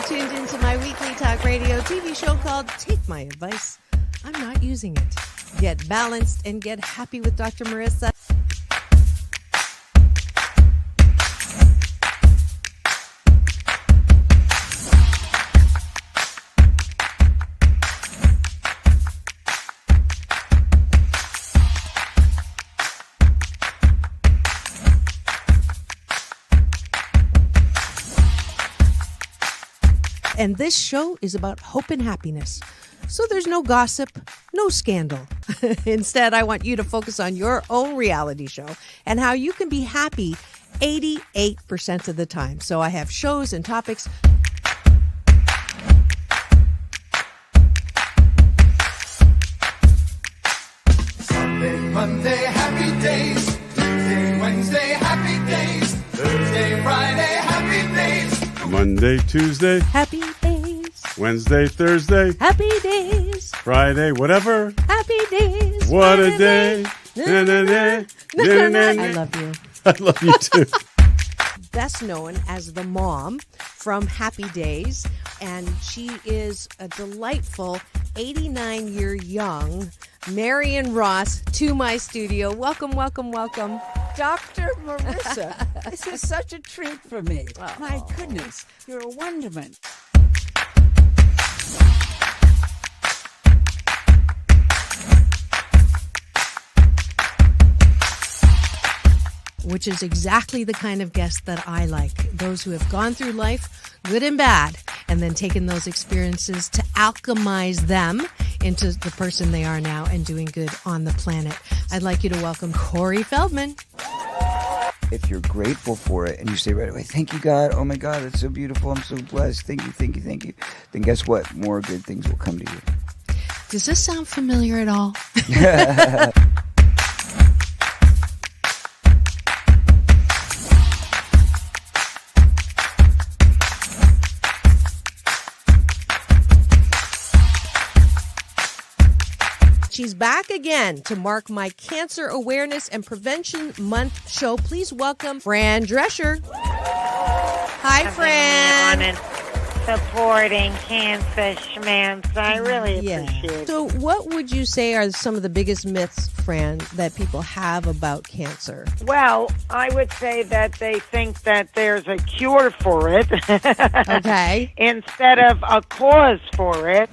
tuned into my weekly talk radio TV show called Take My Advice. I'm not using it. Get balanced and get happy with Dr. Marissa. And this show is about hope and happiness. So there's no gossip, no scandal. Instead, I want you to focus on your own reality show and how you can be happy 88% of the time. So I have shows and topics. Sunday, Monday, happy days. Tuesday, Wednesday, happy days. Thursday, Friday, happy days. Monday, Tuesday, Happy days. Wednesday, Thursday, Happy days. Friday, whatever. Happy days. What a day. Na, na, na, na, na, na. I love you. I love you too. Best known as the mom from Happy Days, and she is a delightful 89-year young Marion Ross to my studio. Welcome, welcome, welcome. Dr. Marissa, this is such a treat for me. Oh. My goodness, you're a wonderment. Which is exactly the kind of guest that I like. Those who have gone through life, good and bad, and then taken those experiences to alchemize them into the person they are now and doing good on the planet. I'd like you to welcome Corey Feldman. If you're grateful for it and you say right away, thank you, God. Oh, my God, it's so beautiful. I'm so blessed. Thank you, thank you, thank you. Then guess what? More good things will come to you. Does this sound familiar at all? She's back again to mark my Cancer Awareness and Prevention Month show. Please welcome Fran Drescher. Hi, Fran. On and supporting cancer schmance. I really appreciate it. So what would you say are some of the biggest myths, Fran, that people have about cancer? Well, I would say that they think that there's a cure for it. Okay. Instead of a cause for it.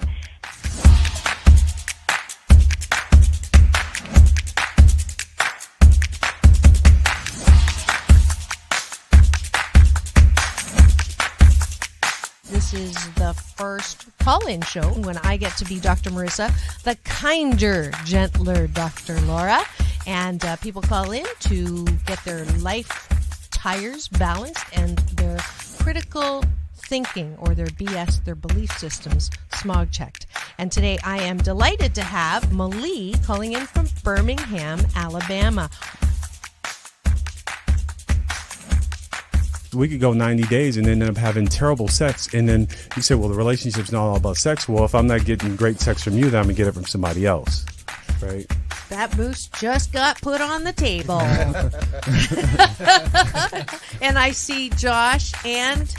This is the first call-in show when I get to be Dr. Marissa, the kinder, gentler Dr. Laura. And people call in to get their life tires balanced and their critical thinking or their BS, their belief systems, smog checked. And today I am delighted to have Malie calling in from Birmingham, Alabama. We could go 90 days and end up having terrible sex. And then you say, well, the relationship's not all about sex. Well, if I'm not getting great sex from you, then I'm going to get it from somebody else. Right? That moose just got put on the table. And I see Josh and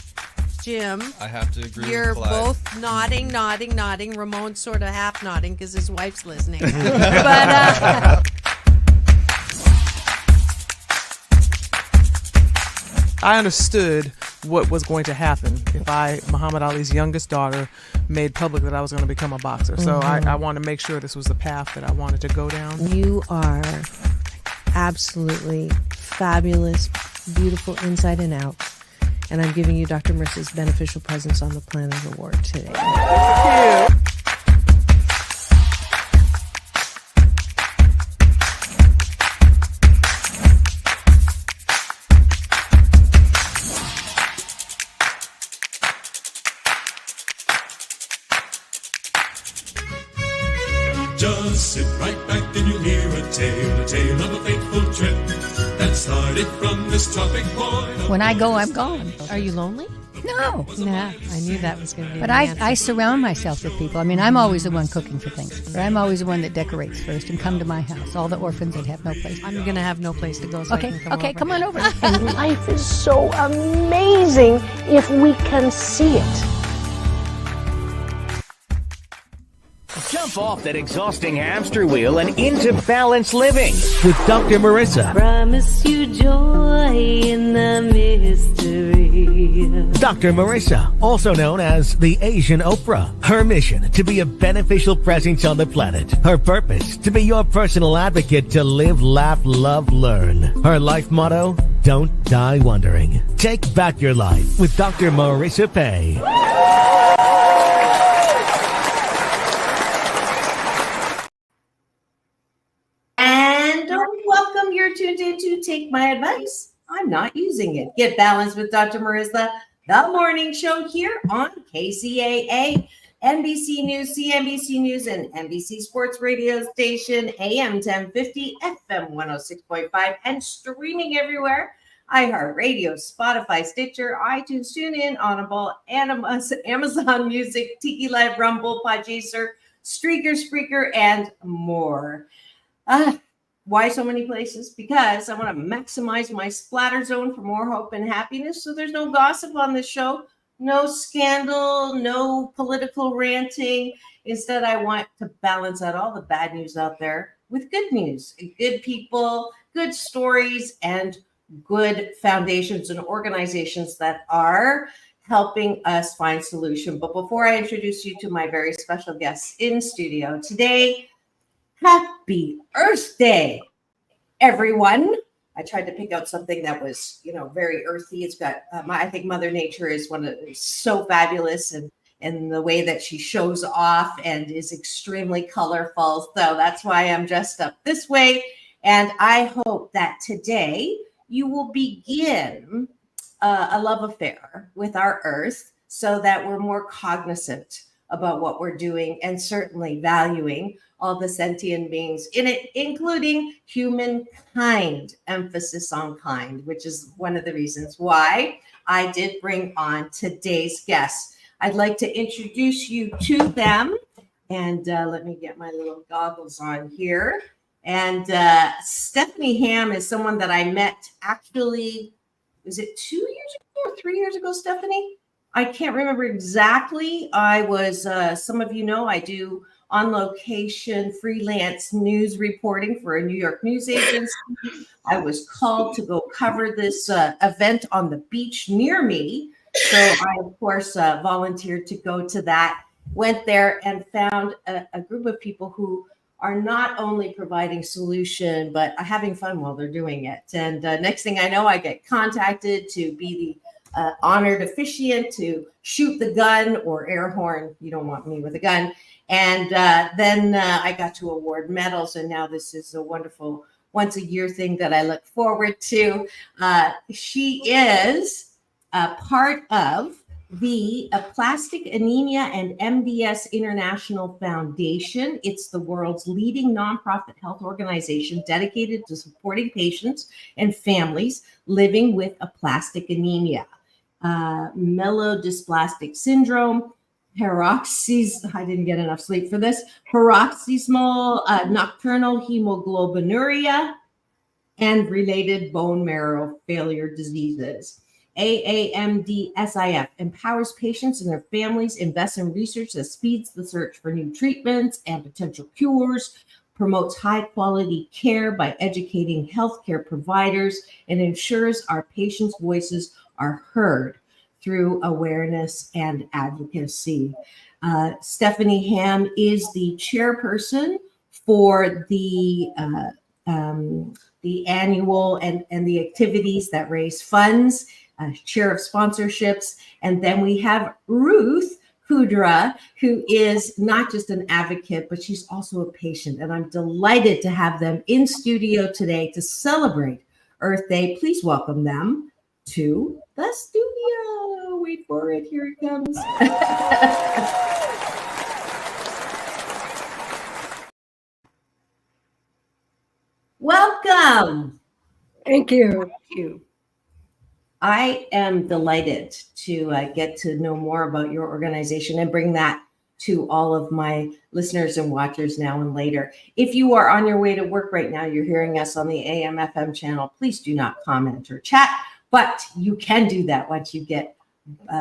Jim. I have to agree You're with Clyde. both nodding. Ramon's sort of half nodding because his wife's listening. But I understood what was going to happen if Muhammad Ali's youngest daughter, made public that I was going to become a boxer. So I wanted to make sure this was the path that I wanted to go down. you are absolutely fabulous, beautiful inside and out. And I'm giving you Dr. Marissa's Beneficial Presence on the Planet Award today. Thank you. Just sit right back and you'll hear a tale of a fateful trip that started from this tropic point. When I go, I'm gone. Are you lonely? No. Nah, I knew that was going to be But the answer. I surround myself with people. I mean, I'm always the one cooking for things. Or I'm always the one that decorates first and come to my house. All the orphans that have no place. I'm going to have no place to go, so I can come over. Come on over. And life is so amazing if we can see it. Jump off that exhausting hamster wheel and into balanced living with Dr. Marissa. Promise you joy in the mystery. Dr. Marissa, also known as the Asian Oprah. Her mission, to be a beneficial presence on the planet. Her purpose, to be your personal advocate to live, laugh, love, learn. Her life motto, don't die wondering. Take back your life with Dr. Marissa Pay. And welcome, you're tuned in to Take My Advice. I'm not using it. Get balanced with Dr. Marissa, the morning show here on KCAA, NBC News, CNBC News, and NBC Sports Radio Station, AM 1050, FM 106.5, and streaming everywhere. iHeartRadio, Spotify, Stitcher, iTunes, TuneIn, Audible, Amazon Music, Tiki Live, Rumble, Podchaser, Streaker, Spreaker, and more. Why so many places? Because I want to maximize my splatter zone for more hope and happiness. So there's no gossip on this show, no scandal, no political ranting. Instead, I want to balance out all the bad news out there with good news, good people, good stories, and good foundations and organizations that are helping us find solution. But before I introduce you to my very special guests in studio today, happy Earth Day, everyone. I tried to pick out something that was, very earthy. It's got, I think Mother Nature is so fabulous and the way that she shows off and is extremely colorful. So that's why I'm dressed up this way. And I hope that today you will begin a love affair with our Earth so that we're more cognizant about what we're doing and certainly valuing all the sentient beings in it, including humankind, emphasis on kind, which is one of the reasons why I did bring on today's guests. I'd like to introduce you to them. And let me get my little goggles on here. And Stephanie Ham is someone that I met actually, was it 2 years ago or 3 years ago, Stephanie? I can't remember exactly. I was, some of you know, I do on location freelance news reporting for a New York news agency. I was called to go cover this event on the beach near me. So I, of course, volunteered to go to that, went there and found a group of people who are not only providing solution, but having fun while they're doing it. And next thing I know, I get contacted to be the honored officiant to shoot the gun or air horn. You don't want me with a gun. And then I got to award medals. And now this is a wonderful once a year thing that I look forward to. She is part of the Aplastic, Anemia, and MDS International Foundation. It's the world's leading nonprofit health organization dedicated to supporting patients and families living with aplastic anemia, myelodysplastic syndrome, I didn't get enough sleep for this, paroxysmal nocturnal hemoglobinuria, and related bone marrow failure diseases. AAMDS empowers patients and their families, invests in research that speeds the search for new treatments and potential cures, promotes high-quality care by educating healthcare providers, and ensures our patients' voices are heard through awareness and advocacy. Stephanie Ham is the chairperson for the annual and the activities that raise funds, chair of sponsorships. And then we have Ruth Kudra, who is not just an advocate, but she's also a patient. And I'm delighted to have them in studio today to celebrate Earth Day. Please welcome them to the studio. Wait for it. Here it comes. Welcome. Thank you. Thank you. I am delighted to get to know more about your organization and bring that to all of my listeners and watchers now and later. If you are on your way to work right now, you're hearing us on the AM/FM channel, please do not comment or chat, but you can do that once you get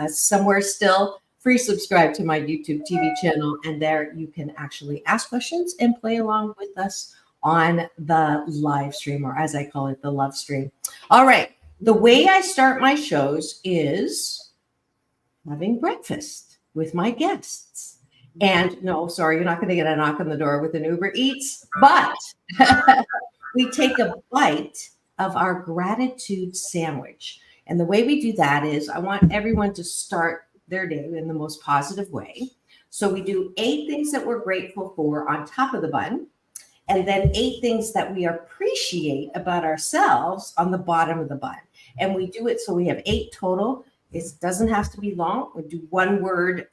somewhere still free subscribe to my YouTube TV channel, and there you can actually ask questions and play along with us on the live stream, or as I call it, the love stream. All right. The way I start my shows is having breakfast with my guests. And no, sorry, you're not going to get a knock on the door with an Uber Eats, but we take a bite of our gratitude sandwich. And the way we do that is I want everyone to start their day in the most positive way. So we do 8 things that we're grateful for on top of the bun, and then 8 things that we appreciate about ourselves on the bottom of the bun. And we do it so we have 8 total. It doesn't have to be long. We do 1 word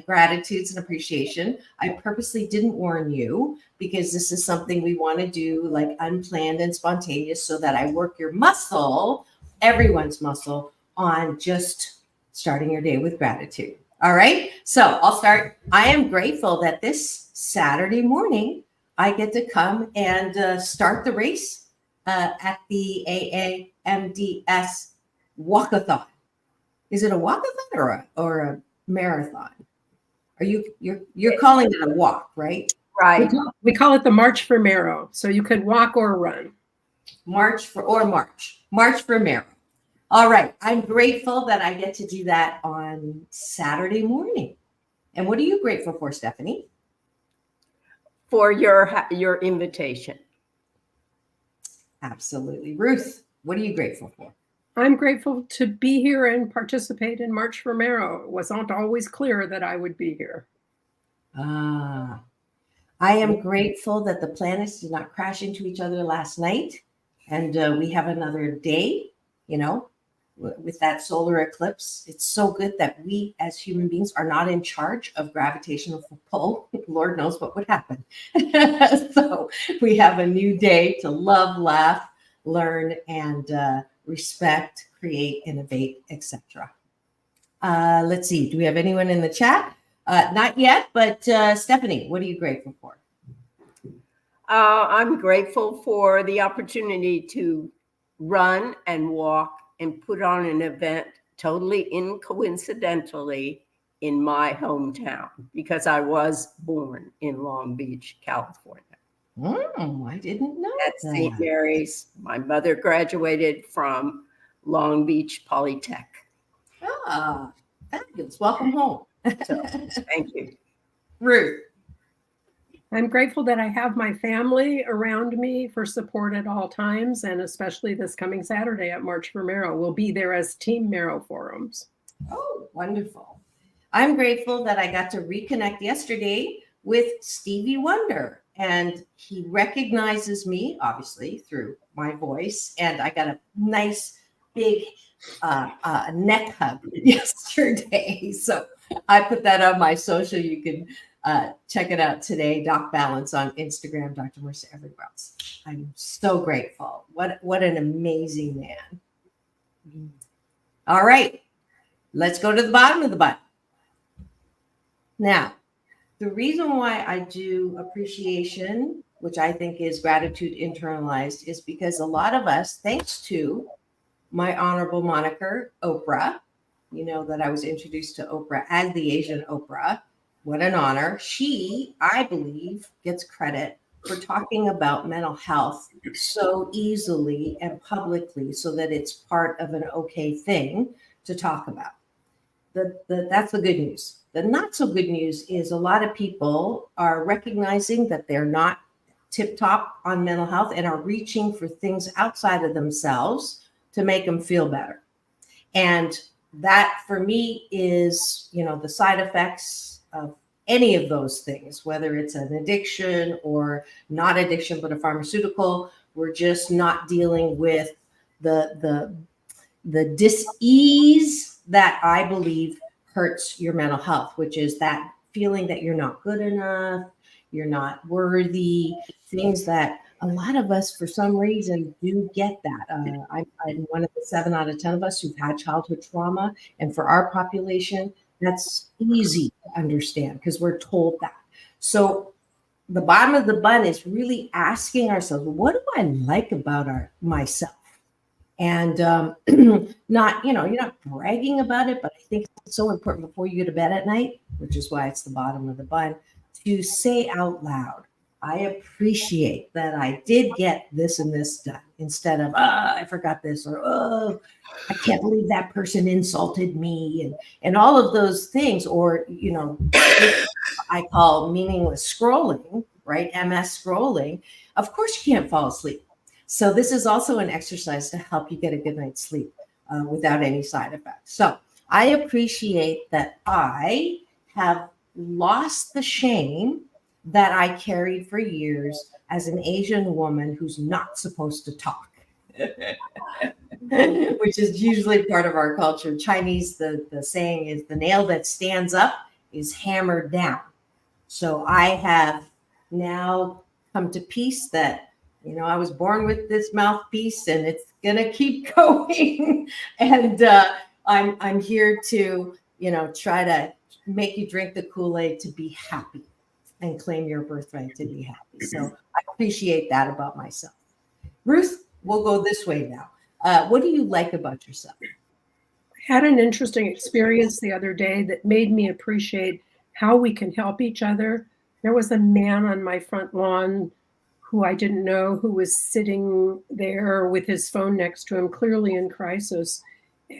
gratitudes and appreciation. I purposely didn't warn you because this is something we want to do like unplanned and spontaneous, so that I work your muscle, everyone's muscle, on just starting your day with gratitude. All right. So I'll start. I am grateful that this Saturday morning I get to come and start the race at the AAMDS walkathon. Is it a walkathon or a marathon? You're calling it a walk, right? Right. We call it the March for Marrow. So you could walk or run. March for Marrow. All right. I'm grateful that I get to do that on Saturday morning. And what are you grateful for, Stephanie? For your invitation. Absolutely. Ruth, what are you grateful for? I'm grateful to be here and participate in March for Marrow. It wasn't always clear that I would be here. I am grateful that the planets did not crash into each other last night. And we have another day, with that solar eclipse. It's so good that we as human beings are not in charge of gravitational pull. Lord knows what would happen. So we have a new day to love, laugh, learn, and respect, create, innovate, etc. Let's see. Do we have anyone in the chat? Not yet, but Stephanie, what are you grateful for? I'm grateful for the opportunity to run and walk and put on an event totally coincidentally in my hometown, because I was born in Long Beach, California. Oh, I didn't know at St. Mary's. My mother graduated from Long Beach Polytech. Ah, fabulous. Welcome home. So, thank you. Ruth. I'm grateful that I have my family around me for support at all times, and especially this coming Saturday at March for Marrow. We'll be there as Team Marrow Forums. Oh, wonderful. I'm grateful that I got to reconnect yesterday with Stevie Wonder, and he recognizes me, obviously, through my voice, and I got a nice big neck hug yesterday. So I put that on my social. You can check it out today. Doc Balance on Instagram, Dr. Marissa everywhere else. I'm so grateful. What an amazing man. All right, let's go to the bottom of the button. Now, the reason why I do appreciation, which I think is gratitude internalized, is because a lot of us, thanks to my honorable moniker, Oprah, you know that I was introduced to Oprah as the Asian Oprah. What an honor. She, I believe, gets credit for talking about mental health so easily and publicly so that it's part of an okay thing to talk about. That's the good news. The not so good news is a lot of people are recognizing that they're not tip-top on mental health and are reaching for things outside of themselves to make them feel better. And that, for me, is, the side effects of any of those things, whether it's an addiction or not addiction, but a pharmaceutical. We're just not dealing with the dis-ease that I believe hurts your mental health, which is that feeling that you're not good enough, you're not worthy, things that a lot of us, for some reason, do get that. I'm one of the 7 out of 10 of us who've had childhood trauma. And for our population, that's easy to understand because we're told that. So the bottom of the bun is really asking ourselves, what do I like about myself? And not, you're not bragging about it, but I think it's so important before you go to bed at night, which is why it's the bottom of the bun, to say out loud, I appreciate that I did get this and this done, instead of, I forgot this, or, oh, I can't believe that person insulted me, and all of those things, or, I call meaningless scrolling, right? MS scrolling. Of course you can't fall asleep. So this is also an exercise to help you get a good night's sleep without any side effects. So I appreciate that I have lost the shame that I carried for years as an Asian woman who's not supposed to talk, which is usually part of our culture. Chinese, the saying is, the nail that stands up is hammered down. So I have now come to peace that, I was born with this mouthpiece and it's going to keep going. And I'm here to, try to make you drink the Kool-Aid to be happy and claim your birthright to be happy. So I appreciate that about myself. Ruth, we'll go this way now. What do you like about yourself? I had an interesting experience the other day that made me appreciate how we can help each other. There was a man on my front lawn who I didn't know, who was sitting there with his phone next to him, clearly in crisis.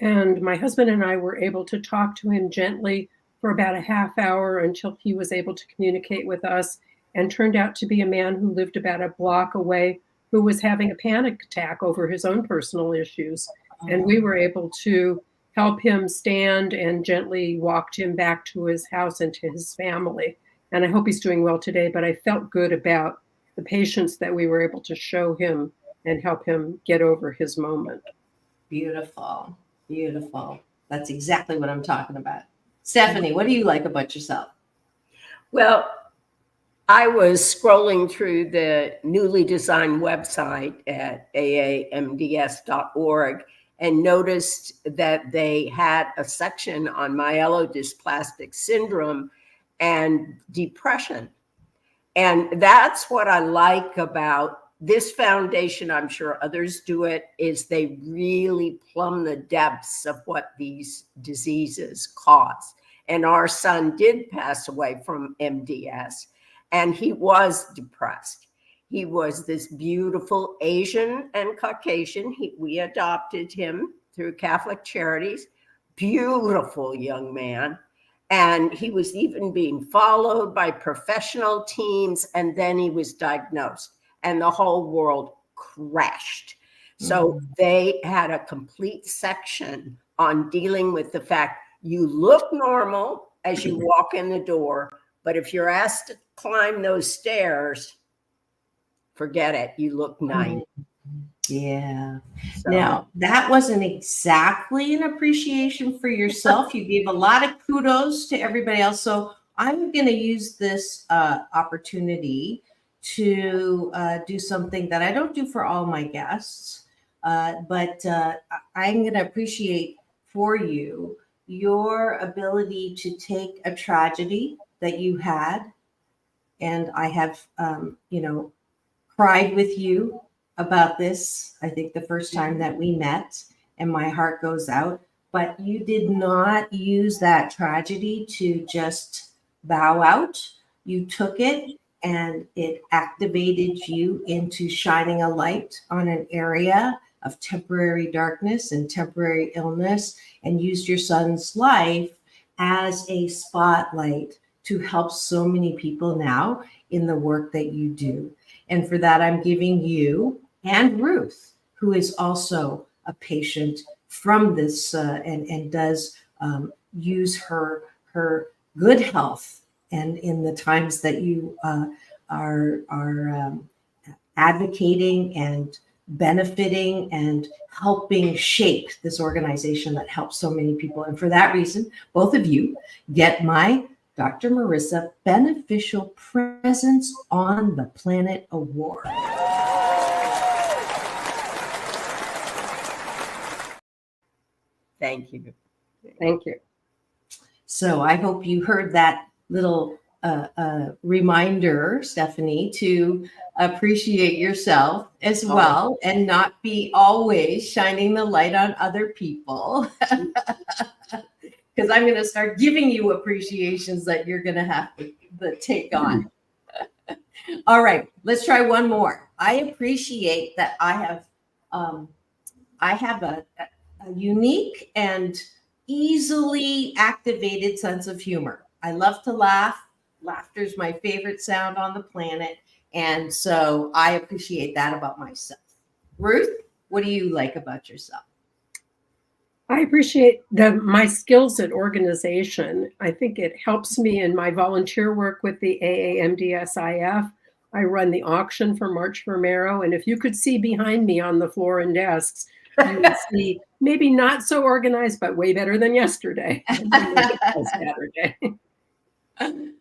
And my husband and I were able to talk to him gently for about a half hour until he was able to communicate with us, and turned out to be a man who lived about a block away, who was having a panic attack over his own personal issues. And we were able to help him stand and gently walked him back to his house and to his family. And I hope he's doing well today, but I felt good about the patience that we were able to show him and help him get over his moment. Beautiful. Beautiful. That's exactly what I'm talking about. Stephanie, what do you like about yourself? Well, I was scrolling through the newly designed website at AAMDS.org and noticed that they had a section on myelodysplastic syndrome and depression. And that's what I like about this foundation. I'm sure others do it, is they really plumb the depths of what these diseases cause. And our son did pass away from MDS, and he was depressed. He was this beautiful Asian and Caucasian. We adopted him through Catholic Charities. Beautiful young man. And he was even being followed by professional teams. And then he was diagnosed and the whole world crashed. So they had a complete section on dealing with the fact you look normal as you walk in the door, but if you're asked to climb those stairs, forget it. You look 90. Yeah. So. Now, that wasn't exactly an appreciation for yourself. You gave a lot of kudos to everybody else. So I'm going to use this opportunity to do something that I don't do for all my guests, but I'm going to appreciate for you your ability to take a tragedy that you had, and I have, cried with you about this, I think the first time that we met, and my heart goes out, but you did not use that tragedy to just bow out. You took it and it activated you into shining a light on an area of temporary darkness and temporary illness, and used your son's life as a spotlight to help so many people now in the work that you do. And for that, I'm giving you and Ruth, who is also a patient from this and does use her good health, and in the times that you are advocating and benefiting and helping shape this organization that helps so many people. And for that reason, both of you get my Dr. Marissa Beneficial Presence on the Planet Award. Thank you. Thank you. So I hope you heard that little reminder, Stephanie, to appreciate yourself as well and not be always shining the light on other people. Because I'm going to start giving you appreciations that you're going to have to take on. All right, let's try one more. I appreciate that I have a unique and easily activated sense of humor. I love to laugh. Laughter is my favorite sound on the planet. And so I appreciate that about myself. Ruth, what do you like about yourself? I appreciate my skills at organization. I think it helps me in my volunteer work with the AAMDS. I run the auction for March for Marrow. And if you could see behind me on the floor and desks, you would see maybe not so organized, but way better than yesterday. Saturday.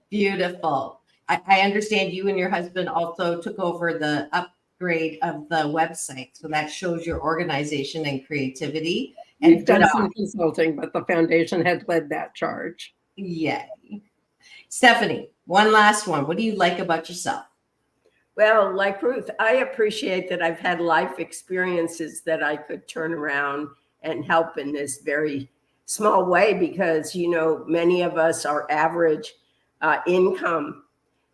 Beautiful. I understand you and your husband also took over the upgrade of the website. So that shows your organization and creativity. And we've done some consulting, but the foundation had led that charge. Yay. Stephanie, one last one. What do you like about yourself? Well, like Ruth, I appreciate that I've had life experiences that I could turn around and help in this very small way because, you know, many of us are average income.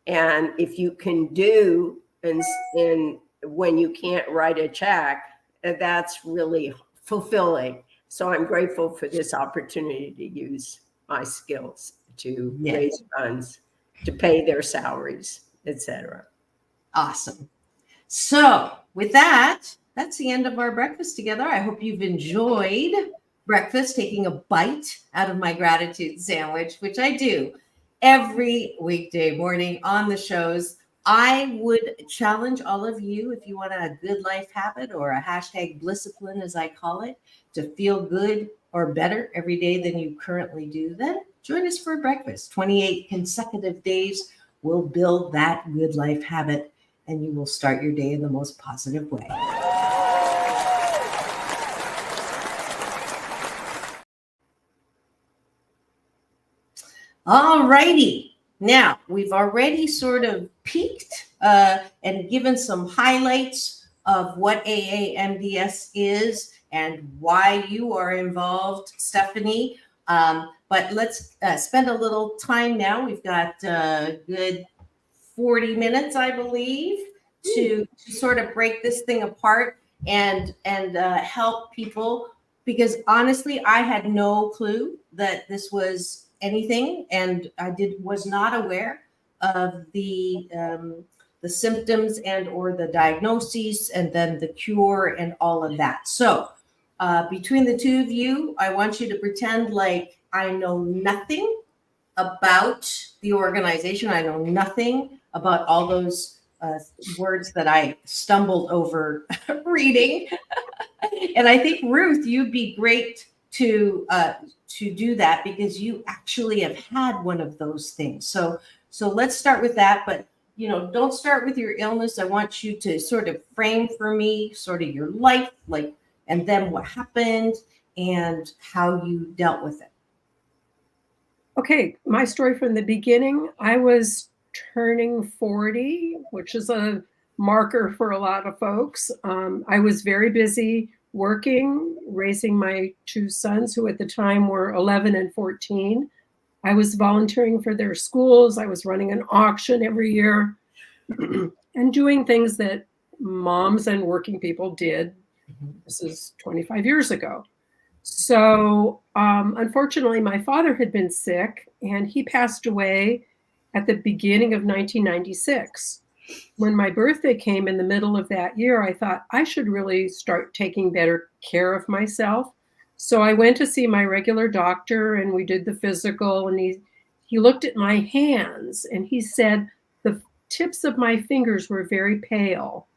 And if you can do in when you can't write a check, that's really fulfilling. So I'm grateful for this opportunity to use my skills to raise funds, to pay their salaries, etc. Awesome. So with that, that's the end of our breakfast together. I hope you've enjoyed breakfast, taking a bite out of my gratitude sandwich, which I do every weekday morning on the shows. I would challenge all of you, if you want a good life habit or a hashtag blisscipline, as I call it, to feel good or better every day than you currently do, then join us for breakfast. 28 consecutive days will build that good life habit, and you will start your day in the most positive way. All righty. Now, we've already sort of peeked and given some highlights of what AAMDS is and why you are involved, Stephanie. But let's spend a little time now. We've got a good 40 minutes, I believe, to sort of break this thing apart and help people. Because honestly, I had no clue that this was anything, and I was not aware of the symptoms and or the diagnoses and then the cure and all of that. So between the two of you, I want you to pretend like I know nothing about the organization. I know nothing about all those words that I stumbled over reading. And I think, Ruth, you'd be great to do that because you actually have had one of those things. So let's start with that. But, you know, don't start with your illness. I want you to sort of frame for me sort of your life, like, and then what happened and how you dealt with it. Okay, my story from the beginning. I was turning 40, which is a marker for a lot of folks. I was very busy working, raising my two sons, who at the time were 11 and 14. I was volunteering for their schools. I was running an auction every year and doing things that moms and working people did. This is 25 years ago. So unfortunately, my father had been sick and he passed away at the beginning of 1996. When my birthday came in the middle of that year, I thought I should really start taking better care of myself. So I went to see my regular doctor and we did the physical, and he looked at my hands and he said the tips of my fingers were very pale.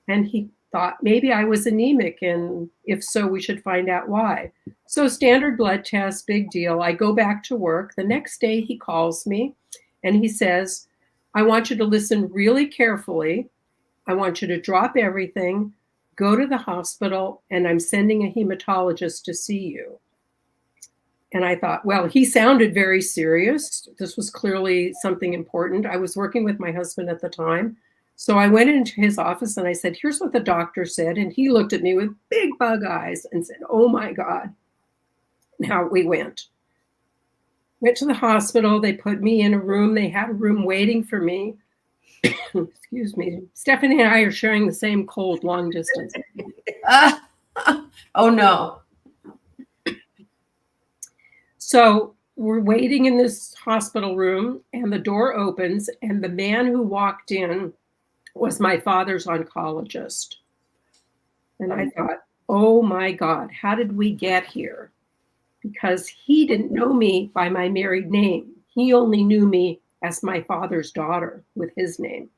And he thought maybe I was anemic, and if so, we should find out why. So standard blood test, big deal. I go back to work. The next day he calls me and he says, I want you to listen really carefully. I want you to drop everything, go to the hospital, and I'm sending a hematologist to see you. And I thought, well, he sounded very serious. This was clearly something important. I was working with my husband at the time. So I went into his office and I said, here's what the doctor said. And he looked at me with big bug eyes and said, oh my God. Now we went to the hospital. They put me in a room. They had a room waiting for me. Excuse me. Stephanie and I are sharing the same cold long distance. Oh no. So we're waiting in this hospital room and the door opens and the man who walked in was my father's oncologist. And I thought, oh my God, how did we get here? Because he didn't know me by my married name. He only knew me as my father's daughter with his name.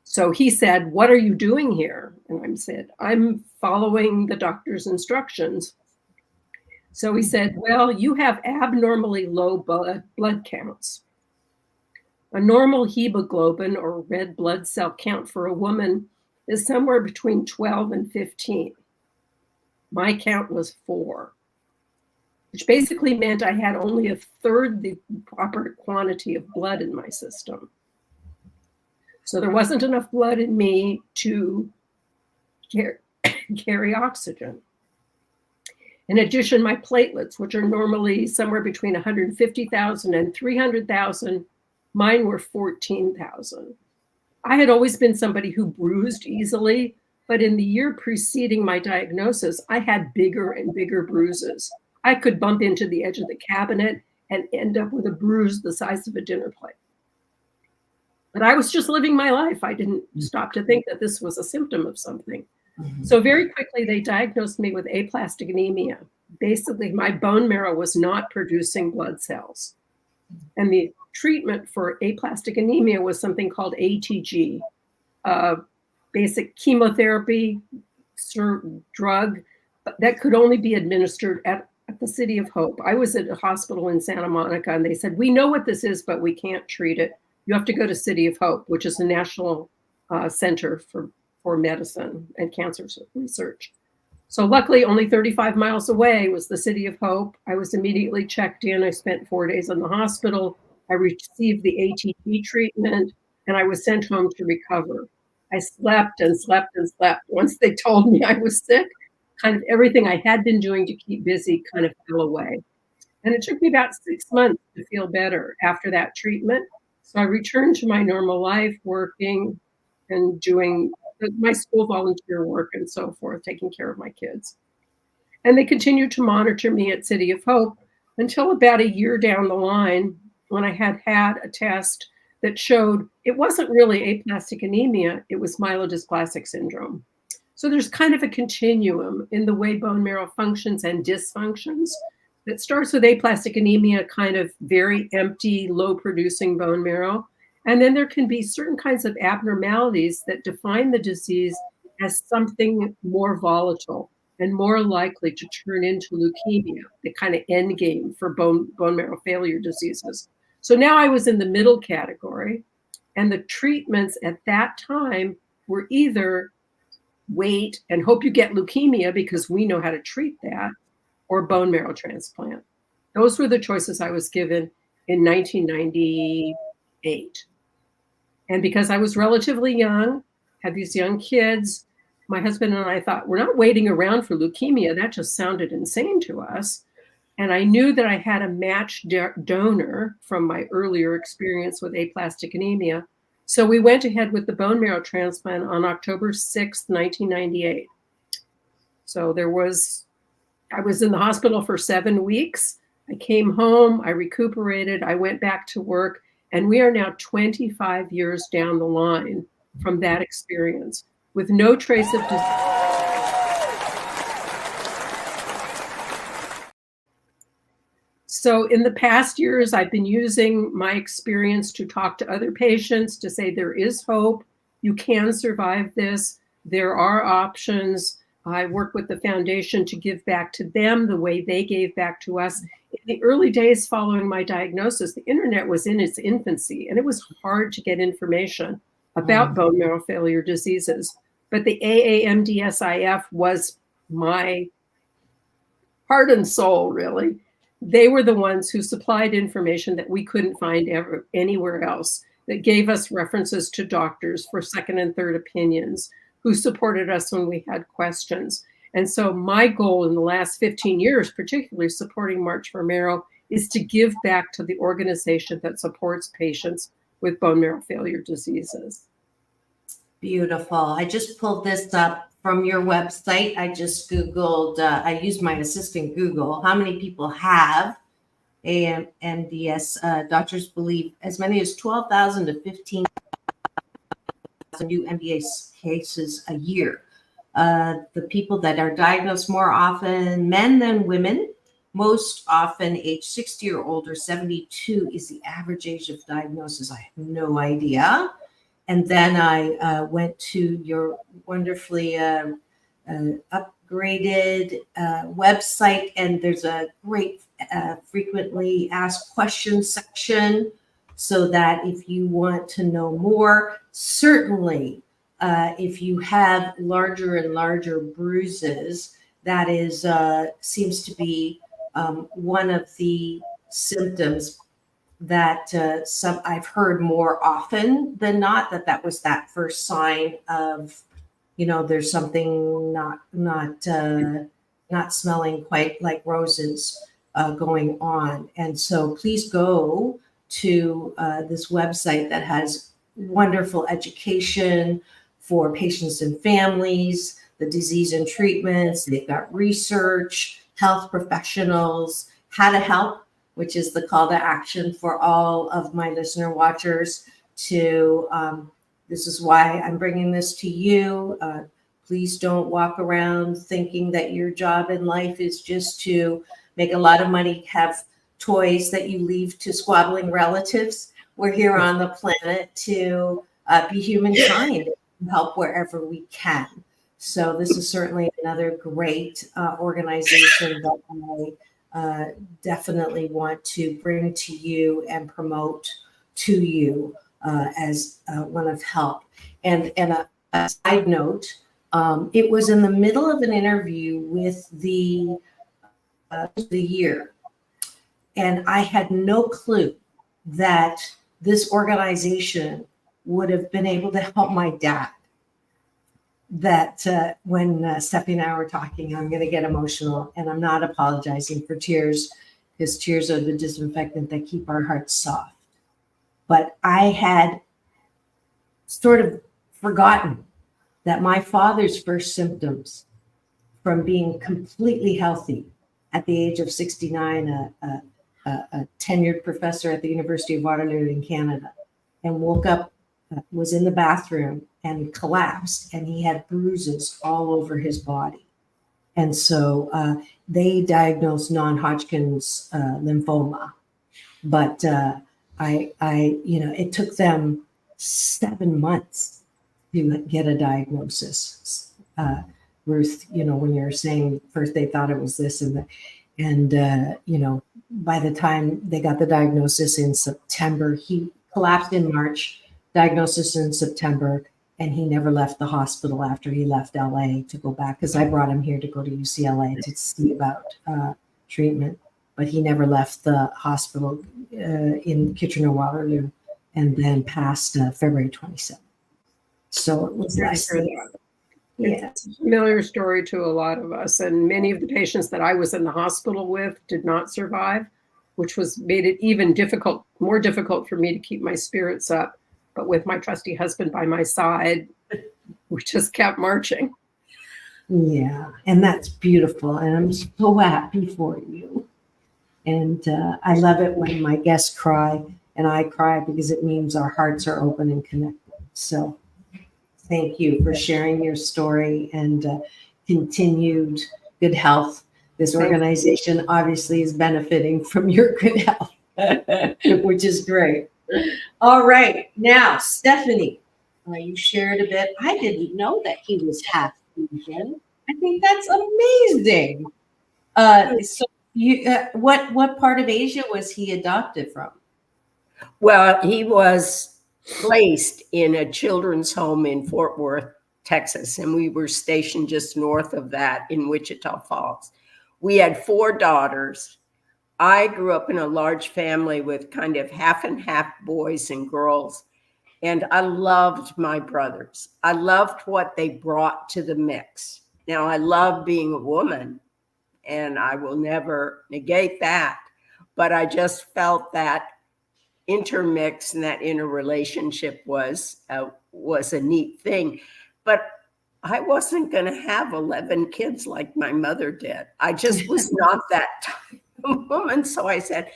So he said, what are you doing here? And I said, I'm following the doctor's instructions. So he said, well, you have abnormally low blood counts. A normal hemoglobin or red blood cell count for a woman is somewhere between 12 and 15. My count was 4, which basically meant I had only a third the proper quantity of blood in my system. So there wasn't enough blood in me to carry oxygen. In addition, my platelets, which are normally somewhere between 150,000 and 300,000, mine were 14,000. I had always been somebody who bruised easily, but in the year preceding my diagnosis, I had bigger and bigger bruises. I could bump into the edge of the cabinet and end up with a bruise the size of a dinner plate. But I was just living my life. I didn't stop to think that this was a symptom of something. So very quickly, they diagnosed me with aplastic anemia. Basically, my bone marrow was not producing blood cells. And the treatment for aplastic anemia was something called ATG, basic chemotherapy drug that could only be administered at the City of Hope. I was at a hospital in Santa Monica, and they said, we know what this is, but we can't treat it. You have to go to City of Hope, which is the National Center for Medicine and Cancer Research. So luckily, only 35 miles away was the City of Hope. I was immediately checked in. I spent 4 days in the hospital. I received the ATG treatment, and I was sent home to recover. I slept and slept and slept. Once they told me I was sick, kind of everything I had been doing to keep busy kind of fell away. And it took me about 6 months to feel better after that treatment. So I returned to my normal life, working and doing my school volunteer work and so forth, taking care of my kids. And they continued to monitor me at City of Hope until about a year down the line when I had a test that showed it wasn't really aplastic anemia, it was myelodysplastic syndrome. So there's kind of a continuum in the way bone marrow functions and dysfunctions. It starts with aplastic anemia, kind of very empty, low producing bone marrow. And then there can be certain kinds of abnormalities that define the disease as something more volatile and more likely to turn into leukemia, the kind of end game for bone marrow failure diseases. So now I was in the middle category, and the treatments at that time were either wait and hope you get leukemia because we know how to treat that, or bone marrow transplant. Those were the choices I was given in 1998. And because I was relatively young, had these young kids, my husband and I thought, we're not waiting around for leukemia. That just sounded insane to us. And I knew that I had a matched donor from my earlier experience with aplastic anemia. So we went ahead with the bone marrow transplant on October 6th, 1998. So I was in the hospital for 7 weeks. I came home, I recuperated, I went back to work, and we are now 25 years down the line from that experience with no trace of disease. So in the past years, I've been using my experience to talk to other patients to say there is hope. You can survive this. There are options. I work with the foundation to give back to them the way they gave back to us. In the early days following my diagnosis, the internet was in its infancy, and it was hard to get information about bone marrow failure diseases. But the AAMDS was my heart and soul, really. they were the ones who supplied information that we couldn't find anywhere else, that gave us references to doctors for second and third opinions, who supported us when we had questions. And so my goal in the last 15 years, particularly supporting March for Marrow, is to give back to the organization that supports patients with bone marrow failure diseases. Beautiful. I just pulled this up from your website. I just Googled, I used my assistant Google, how many people have AAMDS. Doctors believe as many as 12,000 to 15,000 new MDS cases a year. The people that are diagnosed more often, men than women, most often age 60 or older. 72 is the average age of diagnosis. I have no idea. And then I went to your wonderfully upgraded website, and there's a great frequently asked questions section, so that if you want to know more, certainly if you have larger and larger bruises, that is seems to be one of the symptoms that some I've heard more often than not, that was that first sign of, there's something not smelling quite like roses going on. And so please go to this website that has wonderful education for patients and families, the disease and treatments. They've got research, health professionals, how to help, which is the call to action for all of my listener watchers to, this is why I'm bringing this to you. Please don't walk around thinking that your job in life is just to make a lot of money, have toys that you leave to squabbling relatives. We're here on the planet to be humankind and help wherever we can. So this is certainly another great organization that I definitely want to bring to you and promote to you as one of help. And a side note, it was in the middle of an interview with the year, and I had no clue that this organization would have been able to help my dad. That when Steffi and I were talking, I'm going to get emotional, and I'm not apologizing for tears, because tears are the disinfectant that keep our hearts soft. But I had sort of forgotten that my father's first symptoms from being completely healthy at the age of 69, a tenured professor at the University of Waterloo in Canada, and woke up, was in the bathroom and collapsed, and he had bruises all over his body. And so they diagnosed non-Hodgkin's lymphoma, but it took them 7 months to get a diagnosis. Ruth, when you're saying first they thought it was this and that, and by the time they got the diagnosis in September, he collapsed in March, diagnosis in September, and he never left the hospital after he left LA to go back, because I brought him here to go to UCLA to see about treatment, but he never left the hospital in Kitchener-Waterloo, and then passed February 27th. So it was less than that. Yeah. It's a familiar story to a lot of us, and many of the patients that I was in the hospital with did not survive, which made it even more difficult for me to keep my spirits up. But with my trusty husband by my side, we just kept marching. Yeah, and that's beautiful, and I'm so happy for you. And I love it when my guests cry, and I cry, because it means our hearts are open and connected. So thank you for sharing your story, and continued good health. This organization obviously is benefiting from your good health, which is great. All right. Now, Stephanie, you shared a bit. I didn't know that he was half Asian. I think that's amazing. So what part of Asia was he adopted from? Well, he was placed in a children's home in Fort Worth, Texas, and we were stationed just north of that in Wichita Falls. We had 4 daughters. I grew up in a large family with kind of half and half boys and girls. And I loved my brothers. I loved what they brought to the mix. Now, I love being a woman, and I will never negate that. But I just felt that intermix and that interrelationship was a neat thing. But I wasn't going to have 11 kids like my mother did. I just was not that type of woman. So I said,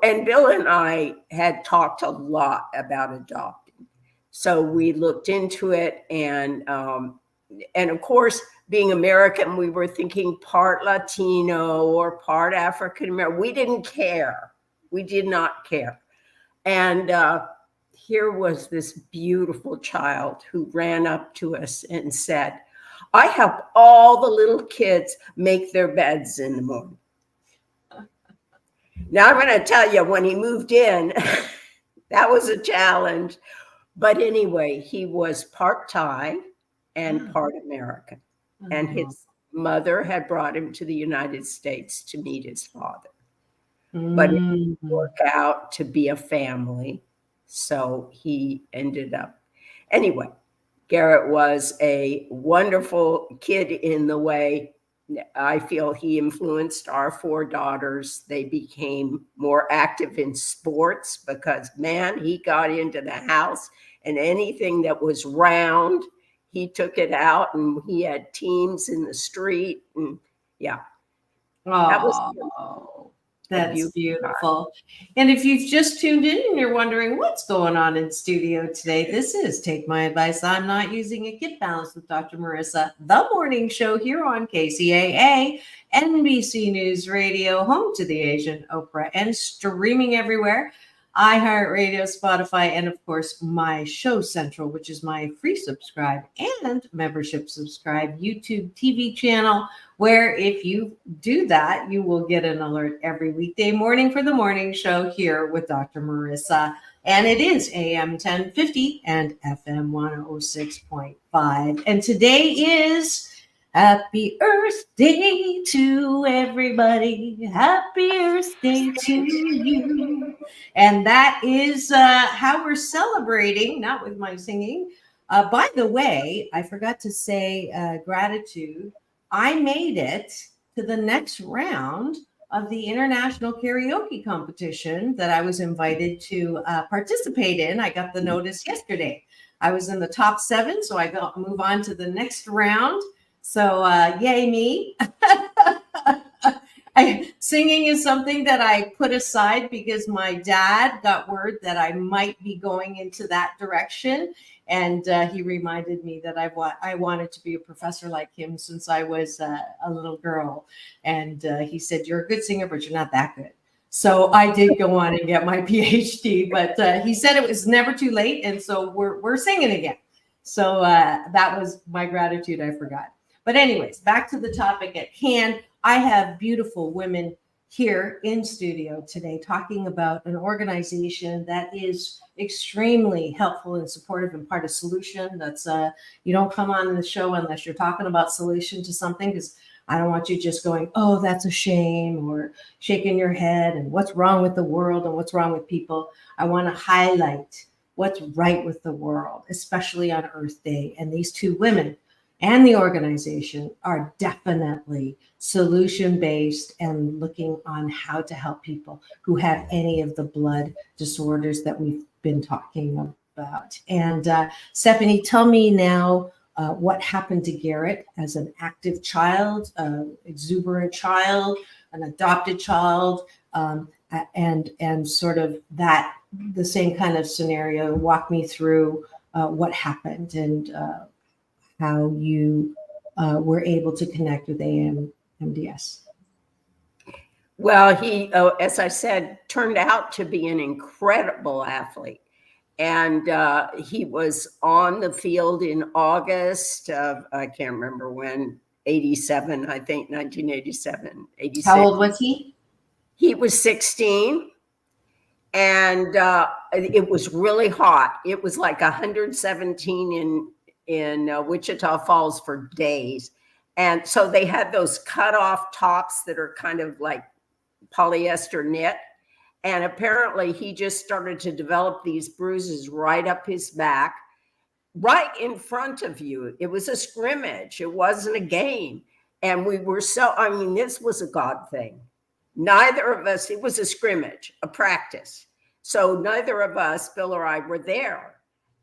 and Bill and I had talked a lot about adopting. So we looked into it, and of course, being American, we were thinking part Latino or part African American. We didn't care. We did not care. And here was this beautiful child who ran up to us and said, I help all the little kids make their beds in the morning. Now, I'm going to tell you, when he moved in, that was a challenge. But anyway, he was part Thai and part American. And his mother had brought him to the United States to meet his father. But it didn't work out to be a family. So he ended up. Anyway, Garrett was a wonderful kid in the way I feel he influenced our 4 daughters. They became more active in sports because, man, he got into the house, and anything that was round, he took it out, and he had teams in the street. And yeah, that was That's beautiful. And if you've just tuned in and you're wondering what's going on in studio today, this is Take My Advice. I'm Not Using It. Get Balanced with Dr. Marissa, the morning show here on KCAA, NBC News Radio, home to the Asian Oprah, and streaming everywhere. iHeartRadio, Spotify, and of course, My Show Central, which is my free subscribe and membership subscribe YouTube TV channel, where if you do that, you will get an alert every weekday morning for the morning show here with Dr. Marissa. And it is AM 1050 and FM 106.5. And today is Happy Earth Day to everybody. Happy Earth Day to you. And that is how we're celebrating, not with my singing. By the way, I forgot to say gratitude. I made it to the next round of the international karaoke competition that I was invited to participate in. I got the notice yesterday. I was in the top 7, so I move on to the next round. So yay me. Singing is something that I put aside because my dad got word that I might be going into that direction. And he reminded me that I wanted to be a professor like him since I was a little girl. And he said, you're a good singer, but you're not that good. So I did go on and get my PhD, but he said it was never too late. And so we're singing again. So that was my gratitude. I forgot. But anyways, back to the topic at hand. I have beautiful women here in studio today talking about an organization that is extremely helpful and supportive and part of solution. That's you don't come on the show unless you're talking about solution to something, because I don't want you just going, oh, that's a shame, or shaking your head and what's wrong with the world and what's wrong with people. I want to highlight what's right with the world, especially on Earth Day. And these 2 women and the organization are definitely solution-based and looking on how to help people who have any of the blood disorders that we've been talking about. And Stephanie, tell me now what happened to Garrett as an active child, exuberant child, an adopted child, and sort of that, the same kind of scenario. Walk me through what happened and how you were able to connect with AAMDS. Well, he, as I said, turned out to be an incredible athlete. And he was on the field in August of, I can't remember when, 87, I think, 1987, 86. How old was he? He was 16. And it was really hot. It was like 117 in Wichita Falls for days. And so they had those cut off tops that are kind of like polyester knit. And apparently he just started to develop these bruises right up his back, right in front of you. It was a scrimmage. It wasn't a game. And we were this was a God thing. Neither of us, it was a scrimmage, a practice. So neither of us, Bill or I, were there.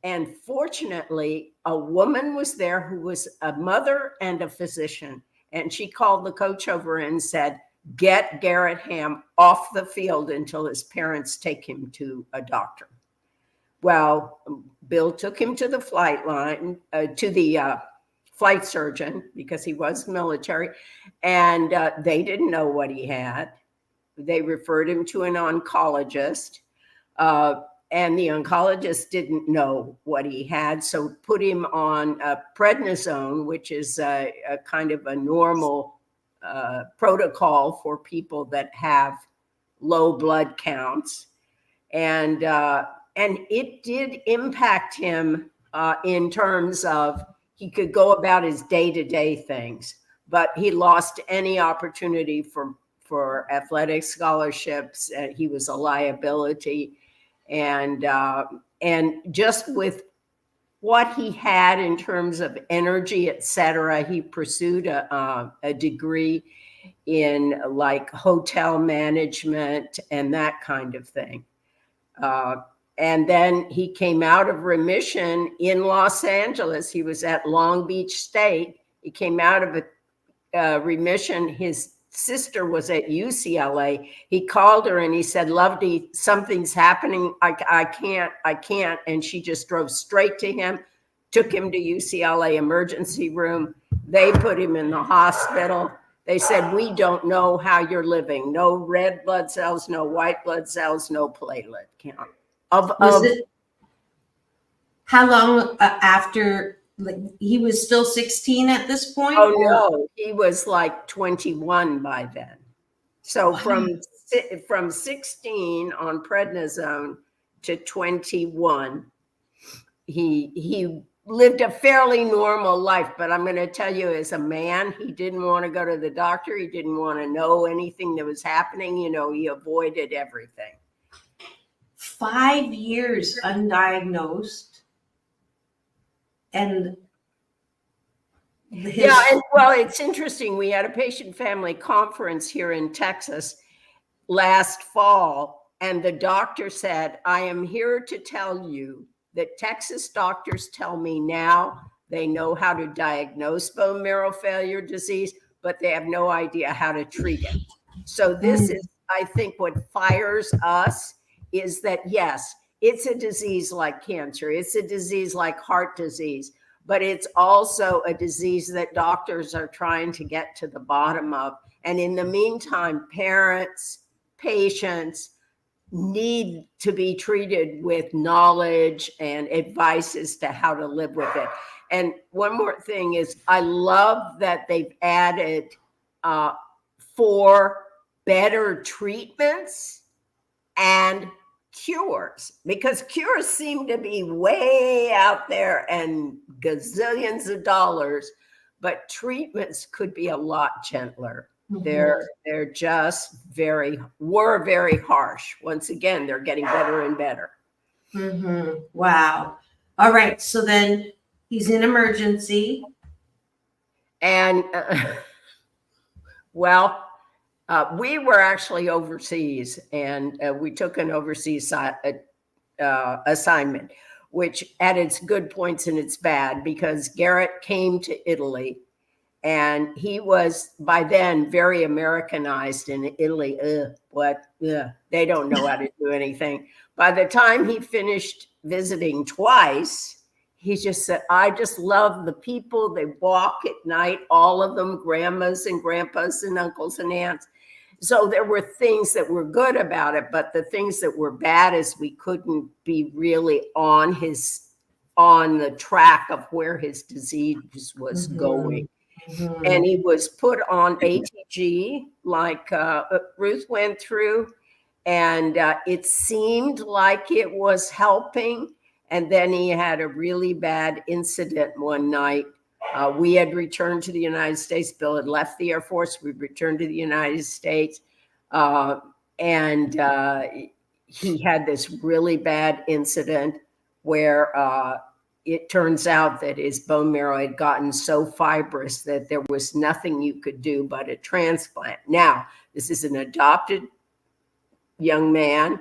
And fortunately, a woman was there who was a mother and a physician. And she called the coach over and said, get Garrett Ham off the field until his parents take him to a doctor. Well, Bill took him to the flight line, to the flight surgeon, because he was military, and they didn't know what he had. They referred him to an oncologist, and the oncologist didn't know what he had, so put him on prednisone, which is a kind of a normal protocol for people that have low blood counts. And it did impact him in terms of he could go about his day-to-day things, but he lost any opportunity for athletic scholarships. He was a liability. And just with what he had in terms of energy, et cetera, he pursued a degree in like hotel management and that kind of thing. And then he came out of remission in Los Angeles. He was at Long Beach State. He came out of remission. His sister was at UCLA. He called her and he said, Lovedie, something's happening. I can't. And she just drove straight to him, took him to UCLA emergency room. They put him in the hospital. They said, we don't know how you're living. No red blood cells, no white blood cells, no platelet count. How long after, like, he was still 16 at this point? Oh, no, he was like 21 by then. So wow. from 16 on prednisone to 21, he lived a fairly normal life. But I'm going to tell you, as a man, he didn't want to go to the doctor. He didn't want to know anything that was happening. You know, he avoided everything. 5 years undiagnosed. And well, it's interesting. We had a patient family conference here in Texas last fall, and the doctor said, I am here to tell you that Texas doctors tell me now they know how to diagnose bone marrow failure disease, but they have no idea how to treat it. So this is, I think, what fires us is that, yes, it's a disease like cancer. It's a disease like heart disease, but it's also a disease that doctors are trying to get to the bottom of. And in the meantime, parents, patients need to be treated with knowledge and advice as to how to live with it. And one more thing is, I love that they've added 4 better treatments and cures, because cures seem to be way out there and gazillions of dollars, but treatments could be a lot gentler. Mm-hmm. They're just very harsh. Once again, they're getting better and better. Mm-hmm. Wow. All right. So then he's in emergency. And we were actually overseas, and we took an overseas assignment, which had its good points and its bad, because Garrett came to Italy, and he was by then very Americanized in Italy. They don't know how to do anything. By the time he finished visiting twice, he just said, I just love the people. They walk at night, all of them, grandmas and grandpas and uncles and aunts. So there were things that were good about it, but the things that were bad is we couldn't be really on the track of where his disease was going. Mm-hmm. And he was put on ATG like Ruth went through, and it seemed like it was helping. And then he had a really bad incident one night. We had returned to the United States. Bill had left the Air Force. We returned to the United States. And he had this really bad incident where it turns out that his bone marrow had gotten so fibrous that there was nothing you could do but a transplant. Now, this is an adopted young man.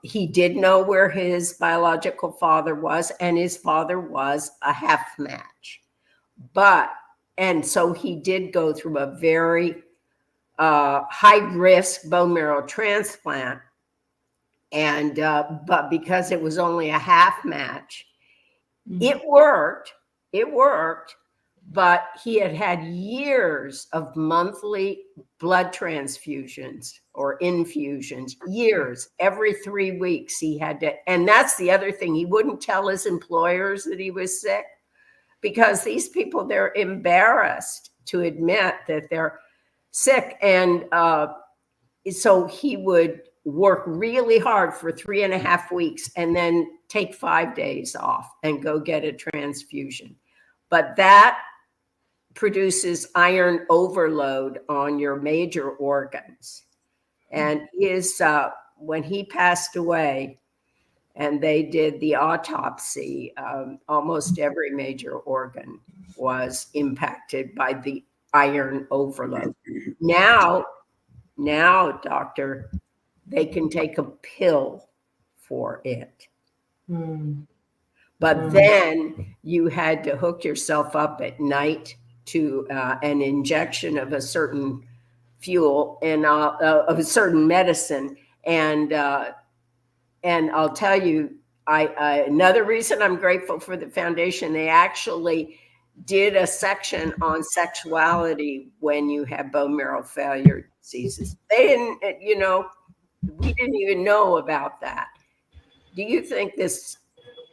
He did know where his biological father was, and his father was a half match. And so he did go through a very high risk bone marrow transplant. And, but because it was only a half match, it worked, but he had had years of monthly blood transfusions or infusions, years, every 3 weeks he had to, and that's the other thing, he wouldn't tell his employers that he was sick because these people, they're embarrassed to admit that they're sick. And so he would work really hard for 3.5 weeks and then take 5 days off and go get a transfusion. But that produces iron overload on your major organs. And when he passed away and they did the autopsy, almost every major organ was impacted by the iron overload. Now, doctor, they can take a pill for it. But then you had to hook yourself up at night to an injection of a certain fuel and of a certain medicine. And I'll tell you, another reason I'm grateful for the foundation, they actually did a section on sexuality when you have bone marrow failure diseases. They didn't, we didn't even know about that. Do you think this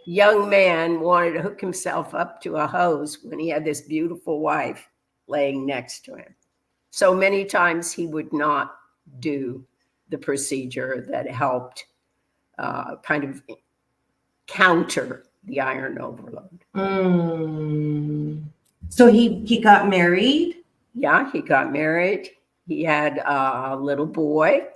young man wanted to hook himself up to a hose when he had this beautiful wife laying next to him? So many times he would not do the procedure that helped kind of counter the iron overload. So he got married? Yeah, he got married. He had a little boy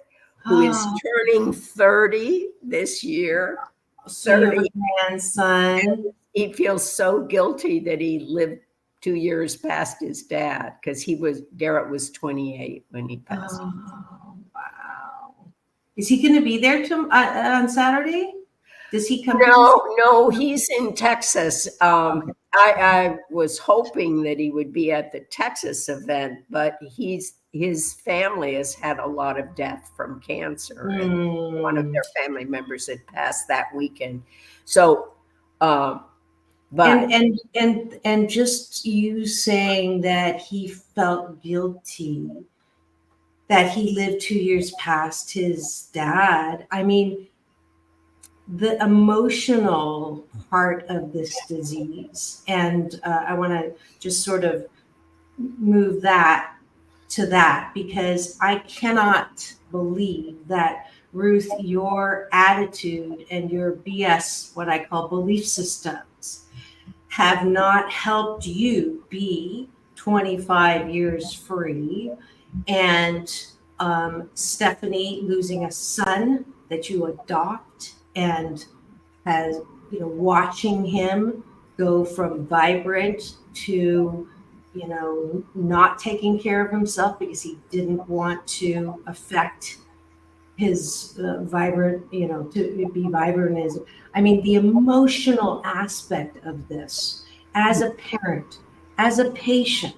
who is turning 30 this year. So you have a grandson. He feels so guilty that he lived 2 years past his dad because Garrett was 28 when he passed. Oh, wow. Is he going to be there on Saturday? Does he come? No, he's in Texas. I was hoping that he would be at the Texas event, but his family has had a lot of death from cancer, and one of their family members had passed that weekend. So, but and just you saying that he felt guilty that he lived 2 years past his dad. I mean, the emotional part of this disease, and I want to just sort of move that to that, because I cannot believe that, Ruth, your attitude and your BS, what I call belief systems, have not helped you be 25 years free, and Stephanie losing a son that you adopt, and has, watching him go from vibrant to, not taking care of himself because he didn't want to affect his vibrant, to be vibrant. I mean, the emotional aspect of this, as a parent, as a patient,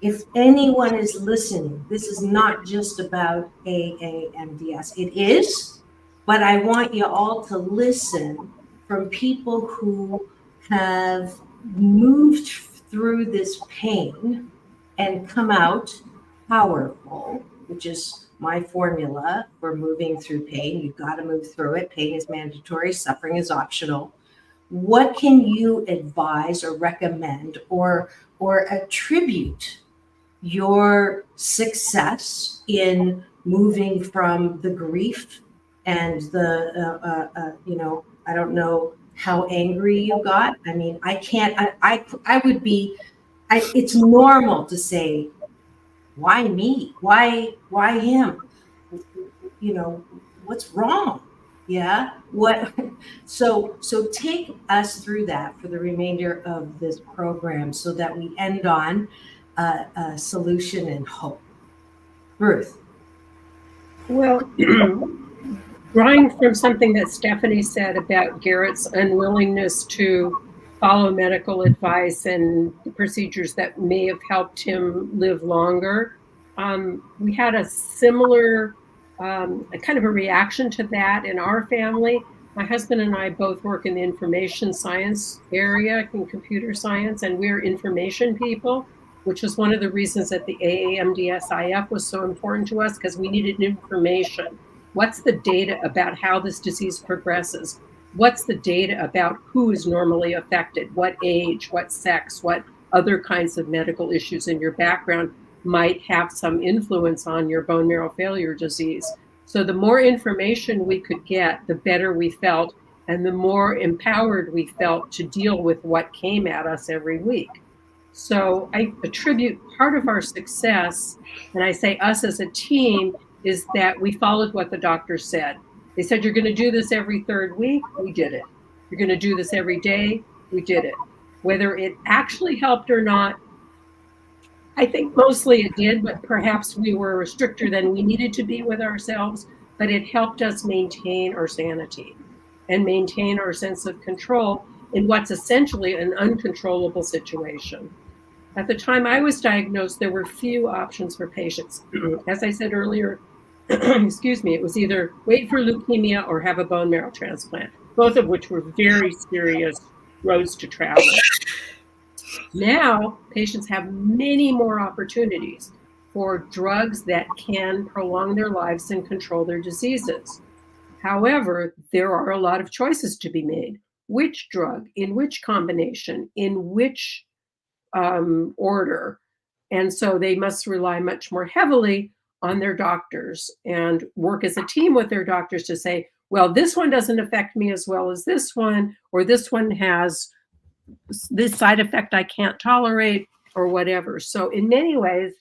if anyone is listening, this is not just about AAMDS. It is, but I want you all to listen from people who have moved through this pain and come out powerful, which is my formula for moving through pain. You've got to move through it. Pain is mandatory. Suffering is optional. What can you advise or recommend or attribute your success in moving from the grief and the, I don't know how angry you got. I mean, I can't, I would be, it's normal to say, why me? Why him? what's wrong? Yeah. What? So take us through that for the remainder of this program so that we end on a solution and hope. Ruth. Well, drawing from something that Stephanie said about Garrett's unwillingness to follow medical advice and the procedures that may have helped him live longer, we had a similar kind of a reaction to that in our family. My husband and I both work in the information science area, in computer science, and we're information people, which was one of the reasons that the AAMDS-IF was so important to us, because we needed information. What's the data about how this disease progresses? What's the data about who is normally affected? What age, what sex, what other kinds of medical issues in your background might have some influence on your bone marrow failure disease? So the more information we could get, the better we felt, and the more empowered we felt to deal with what came at us every week. So I attribute part of our success, and I say us as a team, is that we followed what the doctor said. They said, you're going to do this every third week. We did it. You're going to do this every day. We did it. Whether it actually helped or not, I think mostly it did, but perhaps we were stricter than we needed to be with ourselves, but it helped us maintain our sanity and maintain our sense of control in what's essentially an uncontrollable situation. At the time I was diagnosed, there were few options for patients. As I said earlier, excuse me, it was either wait for leukemia or have a bone marrow transplant, both of which were very serious roads to travel. Now, patients have many more opportunities for drugs that can prolong their lives and control their diseases. However, there are a lot of choices to be made. Which drug, in which combination, in which order? And so they must rely much more heavily on their doctors and work as a team with their doctors to say, well, this one doesn't affect me as well as this one, or this one has this side effect I can't tolerate, or whatever. So in many ways,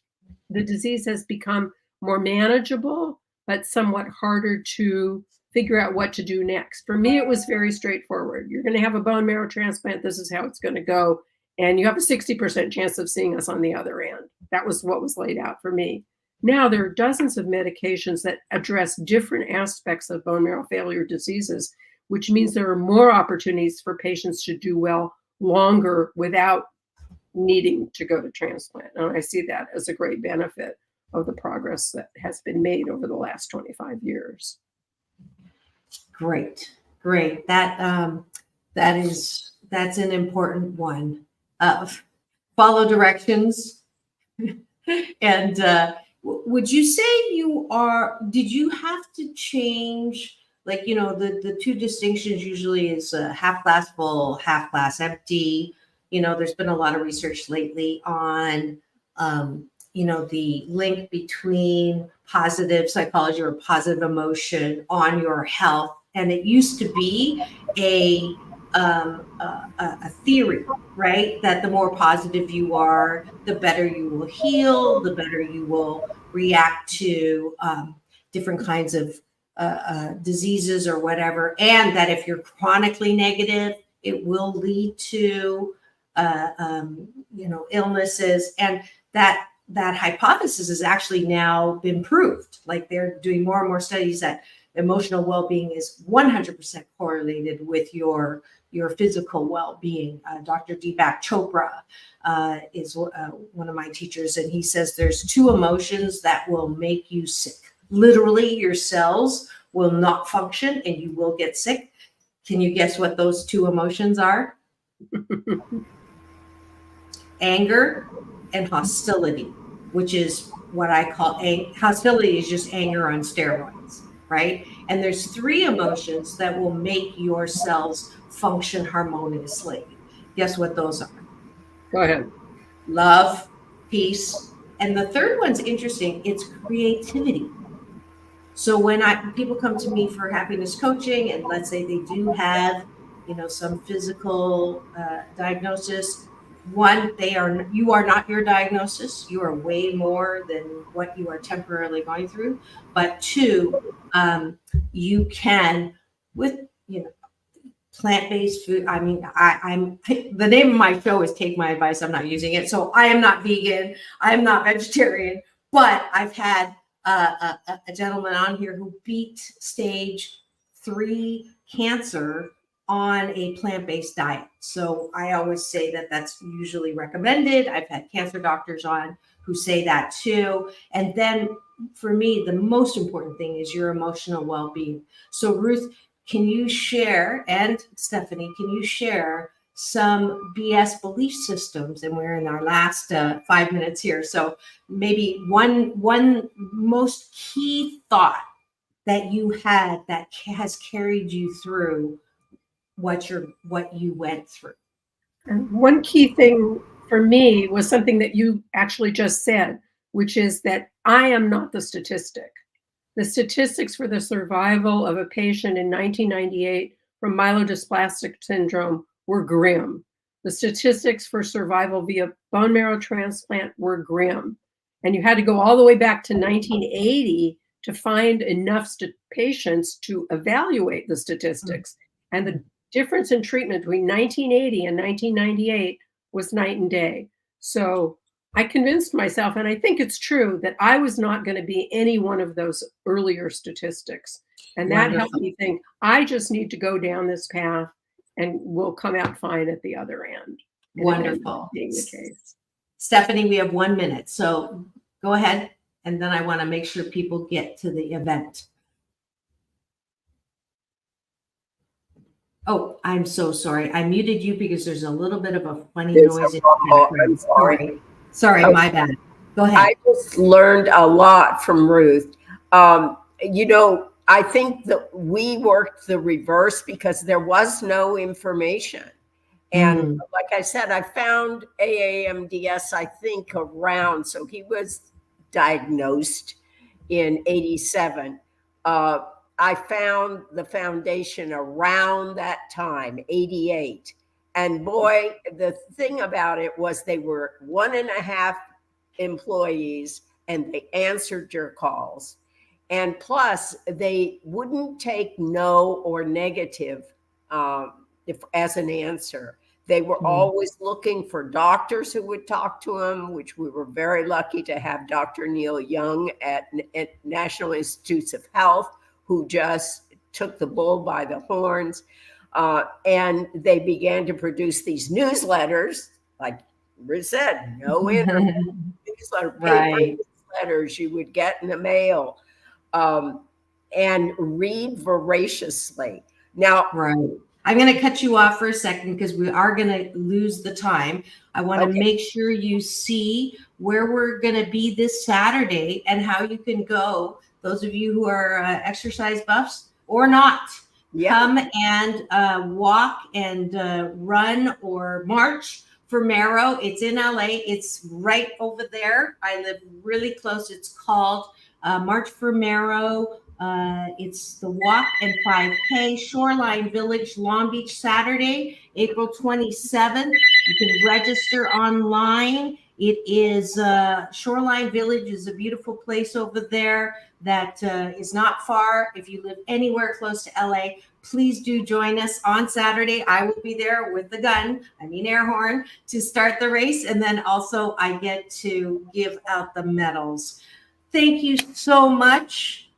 the disease has become more manageable, but somewhat harder to figure out what to do next. For me, it was very straightforward. You're going to have a bone marrow transplant. This is how it's going to go. And you have a 60% chance of seeing us on the other end. That was what was laid out for me. Now there are dozens of medications that address different aspects of bone marrow failure diseases, which means there are more opportunities for patients to do well longer without needing to go to transplant. And I see that as a great benefit of the progress that has been made over the last 25 years. Great. That's an important one. Follow directions. And would you say did you have to change, like, the two distinctions usually is half glass full, half glass empty. There's been a lot of research lately on, the link between positive psychology or positive emotion on your health. And it used to be a theory, right? That the more positive you are, the better you will heal, the better you will react to different kinds of diseases or whatever. And that if you're chronically negative, it will lead to, illnesses. And that hypothesis has actually now been proved. Like, they're doing more and more studies that emotional well-being is 100% correlated with your physical well-being. Dr. Deepak Chopra is one of my teachers, and he says there's two emotions that will make you sick. Literally, your cells will not function and you will get sick. Can you guess what those two emotions are? Anger and hostility, which is what I call hostility is just anger on steroids, right? And there's three emotions that will make your cells function harmoniously. Guess what those are? Go ahead. Love, peace, and the third one's interesting. It's creativity. So when people come to me for happiness coaching, and let's say they do have, some physical diagnosis, one, you are not your diagnosis. You are way more than what you are temporarily going through. But two, you can, with plant-based food. I mean, I'm the name of my show is Take My Advice. I'm not using it, so I am not vegan. I am not vegetarian. But I've had a gentleman on here who beat stage 3 cancer on a plant-based diet. So I always say that that's usually recommended. I've had cancer doctors on who say that too. And then for me, the most important thing is your emotional well-being. So Ruth, can you share, and Stephanie, can you share some BS belief systems? And we're in our last 5 minutes here. So maybe one most key thought that you had that has carried you through what you went through. And one key thing for me was something that you actually just said, which is that I am not the statistic. The statistics for the survival of a patient in 1998 from myelodysplastic syndrome were grim. The statistics for survival via bone marrow transplant were grim. And you had to go all the way back to 1980 to find enough patients to evaluate the statistics. And the difference in treatment between 1980 and 1998 was night and day. So I convinced myself, and I think it's true, that I was not going to be any one of those earlier statistics. And that helped me think, I just need to go down this path and we'll come out fine at the other end. Wonderful. Being the case. Stephanie, we have 1 minute. So go ahead. And then I want to make sure people get to the event. Oh, I'm so sorry. I muted you because there's a little bit of a funny noise. I'm sorry. Sorry, my bad. Go ahead. I just learned a lot from Ruth. I think that we worked the reverse because there was no information. And like I said, I found AAMDS, I think, around. So he was diagnosed in 87. I found the foundation around that time, 88. And boy, the thing about it was they were 1.5 employees and they answered your calls. And plus, they wouldn't take no or negative as an answer. They were always looking for doctors who would talk to them, which we were very lucky to have Dr. Neil Young at National Institutes of Health, who just took the bull by the horns. And they began to produce these newsletters, like Marissa said, no internet, newsletter, paper newsletters you would get in the mail, and read voraciously. Now, I'm going to cut you off for a second because we are going to lose the time. I want to make sure you see where we're going to be this Saturday and how you can go. Those of you who are exercise buffs or not, come and walk and run or march for Marrow. It's in LA. It's right over there. I live really close. It's called March for Marrow. It's the walk and 5K, Shoreline Village, Long Beach, Saturday, April 27th. You can register online. It is Shoreline Village is a beautiful place over there that is not far. If you live anywhere close to LA, please do join us on Saturday. I will be there with the gun, air horn, to start the race. And then also I get to give out the medals. Thank you so much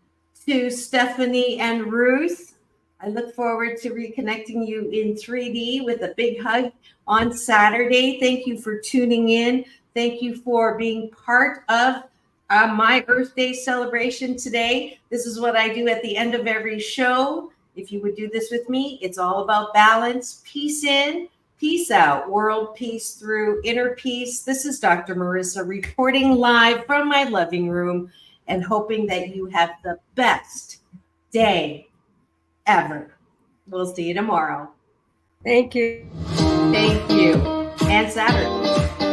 to Stephanie and Ruth. I look forward to reconnecting you in 3D with a big hug on Saturday. Thank you for tuning in. Thank you for being part of my Earth Day celebration today. This is what I do at the end of every show. If you would do this with me, it's all about balance, peace in, peace out, world peace through inner peace. This is Dr. Marissa reporting live from my living room and hoping that you have the best day ever. We'll see you tomorrow. Thank you. Thank you. And Saturday.